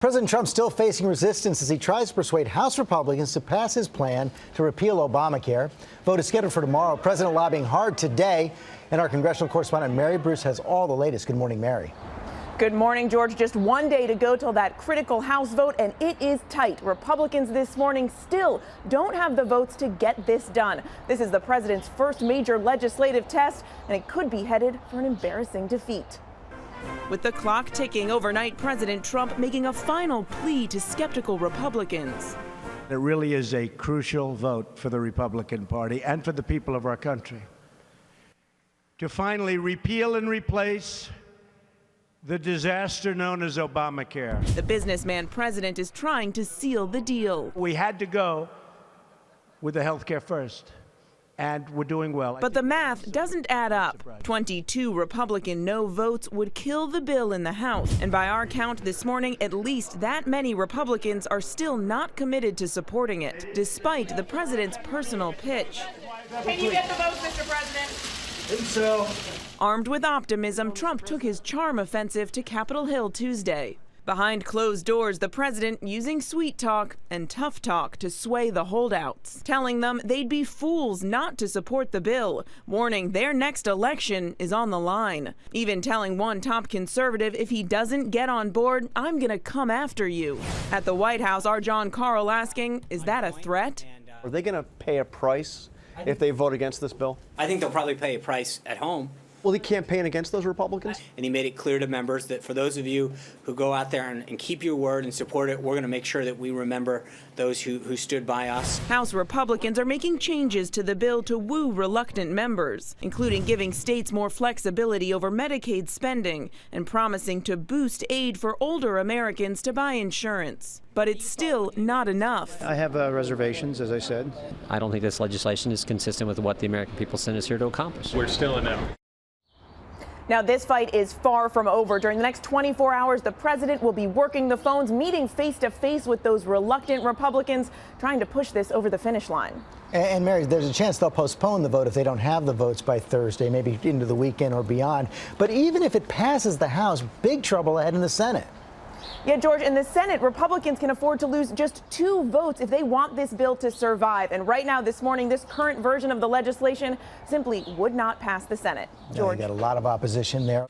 President Trump still facing resistance as he tries to persuade House Republicans to pass his plan to repeal Obamacare. Vote is scheduled for tomorrow. President lobbying hard today. And our congressional correspondent Mary Bruce has all the latest. Good morning, Mary. Good morning, George. Just one day to go till that critical House vote, and it is tight. Republicans this morning still don't have the votes to get this done. This is the president's first major legislative test, and it could be headed for an embarrassing defeat. With the clock ticking overnight, President Trump making a final plea to skeptical Republicans. It really is a crucial vote for the Republican Party and for the people of our country to finally repeal and replace the disaster known as Obamacare. The businessman president is trying to seal the deal. We had to go with the health care first, and we're doing well. But the math doesn't add up. 22 Republican no votes would kill the bill in the House. And by our count this morning, at least that many Republicans are still not committed to supporting it, despite the president's personal pitch. Can you get the votes, Mr. President? I think so. Armed with optimism, Trump took his charm offensive to Capitol Hill Tuesday. Behind closed doors, the president using sweet talk and tough talk to sway the holdouts, telling them they'd be fools not to support the bill, warning their next election is on the line. Even telling one top conservative, if he doesn't get on board, I'm going to come after you. At the White House, our John Carl asking, is that a threat? Are they going to pay a price if they vote against this bill? I think they'll probably pay a price at home. Will he campaign against those Republicans? And he made it clear to members that for those of you who go out there and keep your word and support it, we're going to make sure that we remember those who stood by us. House Republicans are making changes to the bill to woo reluctant members, including giving states more flexibility over Medicaid spending and promising to boost aid for older Americans to buy insurance. But it's still not enough. I have reservations, as I said. I don't think this legislation is consistent with what the American people sent us here to accomplish. We're still a no. Now, this fight is far from over. During the next 24 hours, the president will be working the phones, meeting face-to-face with those reluctant Republicans, trying to push this over the finish line. And Mary, there's a chance they'll postpone the vote if they don't have the votes by Thursday, maybe into the weekend or beyond. But even if it passes the House, big trouble ahead in the Senate. Yeah, George, in the Senate, Republicans can afford to lose just 2 votes if they want this bill to survive. And right now, this morning, this current version of the legislation simply would not pass the Senate. George. You got a lot of opposition there.